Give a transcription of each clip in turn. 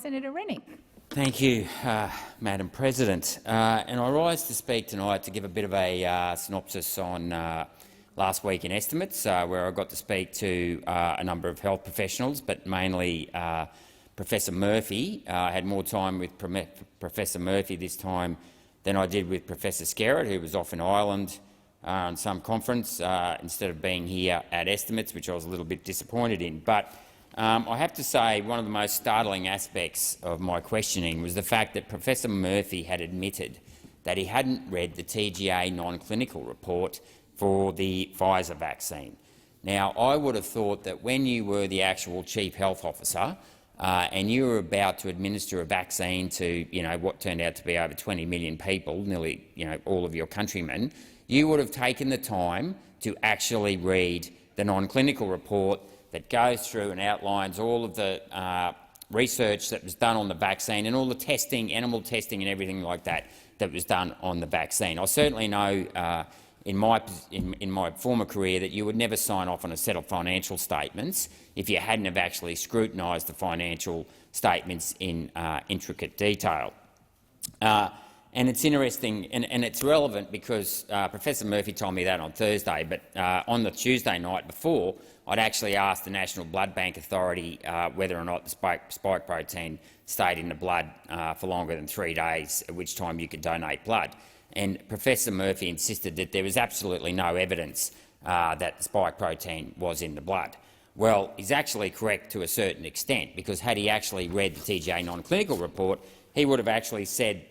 Senator Rennick. Thank you, Madam President. And I rise to speak tonight to give a bit of a synopsis on last week in estimates, where I got to speak to a number of health professionals, but mainly Professor Murphy. I had more time with Professor Murphy this time than I did with Professor Skerritt, who was off in Ireland on some conference instead of being here at estimates, which I was a little bit disappointed in. But I have to say one of the most startling aspects of my questioning was the fact that Professor Murphy had admitted that he hadn't read the TGA non-clinical report for the Pfizer vaccine. Now, I would have thought that when you were the actual Chief Health Officer and you were about to administer a vaccine to what turned out to be over 20 million people, nearly all of your countrymen, you would have taken the time to actually read the non-clinical report that goes through and outlines all of the research that was done on the vaccine and all the testing, animal testing and everything like that that was done on the vaccine. I certainly know in my former career that you would never sign off on a set of financial statements if you hadn't have actually scrutinised the financial statements in intricate detail. And it's interesting and it's relevant because Professor Murphy told me that on Thursday, but on the Tuesday night before, I'd actually asked the National Blood Bank Authority whether or not the spike protein stayed in the blood for longer than 3 days, at which time you could donate blood. And Professor Murphy insisted that there was absolutely no evidence that the spike protein was in the blood. Well, he's actually correct to a certain extent, because had he actually read the TGA non-clinical report, he would have actually said,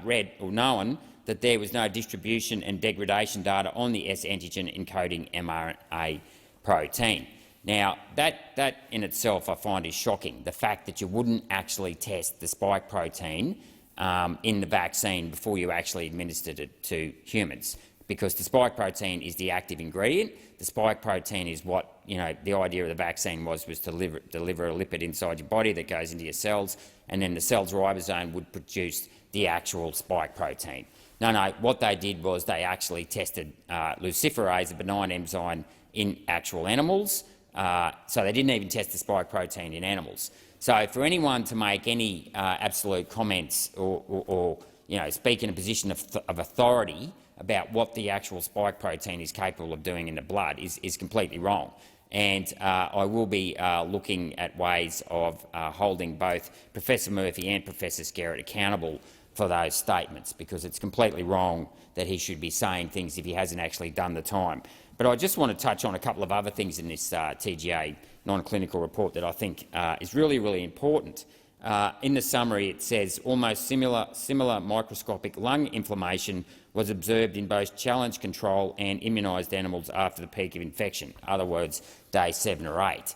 read or known that there was no distribution and degradation data on the S-antigen encoding mRNA protein. Now, that in itself I find is shocking, the fact that you wouldn't actually test the spike protein in the vaccine before you actually administered it to humans, because the spike protein is the active ingredient. The spike protein is what the idea of the vaccine was to deliver a lipid inside your body that goes into your cells, and then the cell's ribosome would produce the actual spike protein. No, what they did was they actually tested luciferase, a benign enzyme, in actual animals, so they didn't even test the spike protein in animals. So for anyone to make any absolute comments or speak in a position of authority about what the actual spike protein is capable of doing in the blood is completely wrong. And I will be looking at ways of holding both Professor Murphy and Professor Skerritt accountable for those statements, because it's completely wrong that he should be saying things if he hasn't actually done the time. But I just want to touch on a couple of other things in this TGA non-clinical report that I think is really, really important. In the summary, it says almost similar microscopic lung inflammation was observed in both challenge control and immunised animals after the peak of infection, in other words, day 7 or 8.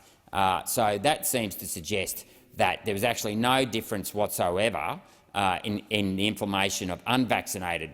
So that seems to suggest that there was actually no difference whatsoever in the inflammation of unvaccinated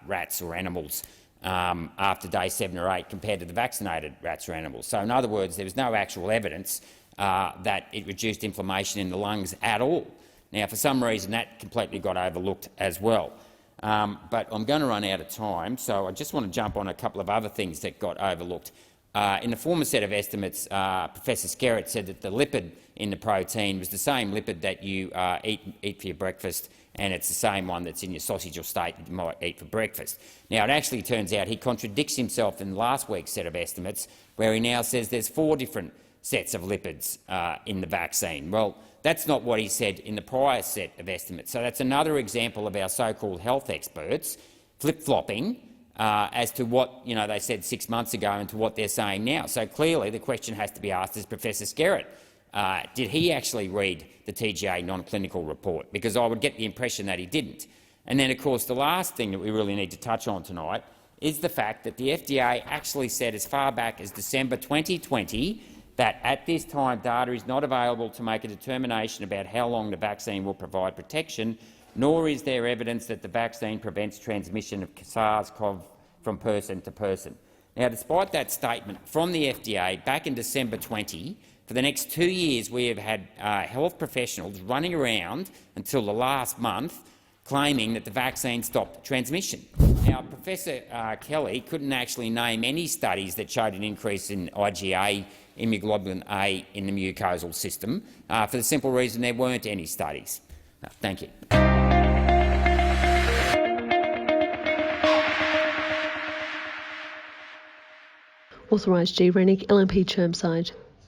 rats or animals after day 7 or 8 compared to the vaccinated rats or animals. So in other words, there was no actual evidence that it reduced inflammation in the lungs at all. Now, for some reason, that completely got overlooked as well. But I'm going to run out of time, so I just want to jump on a couple of other things that got overlooked. In the former set of estimates, Professor Skerritt said that the lipid in the protein was the same lipid that you eat for your breakfast, and it's the same one that's in your sausage or steak that you might eat for breakfast. Now, it actually turns out he contradicts himself in last week's set of estimates, where he now says there's 4 different sets of lipids in the vaccine. Well, that's not what he said in the prior set of estimates. So that's another example of our so-called health experts flip-flopping as to what they said 6 months ago and to what they're saying now. So clearly the question has to be asked, is Professor Skerritt, did he actually read the TGA non-clinical report? Because I would get the impression that he didn't. And then, of course, the last thing that we really need to touch on tonight is the fact that the FDA actually said as far back as December 2020 that at this time data is not available to make a determination about how long the vaccine will provide protection, nor is there evidence that the vaccine prevents transmission of SARS-CoV from person to person. Now, despite that statement from the FDA back in December 20, for the next 2 years we have had health professionals running around until the last month claiming that the vaccine stopped transmission. Now, Professor Kelly couldn't actually name any studies that showed an increase in IgA, immunoglobulin A, in the mucosal system, for the simple reason there weren't any studies. Thank you. Authorised G. Rennick, LNP Chermside.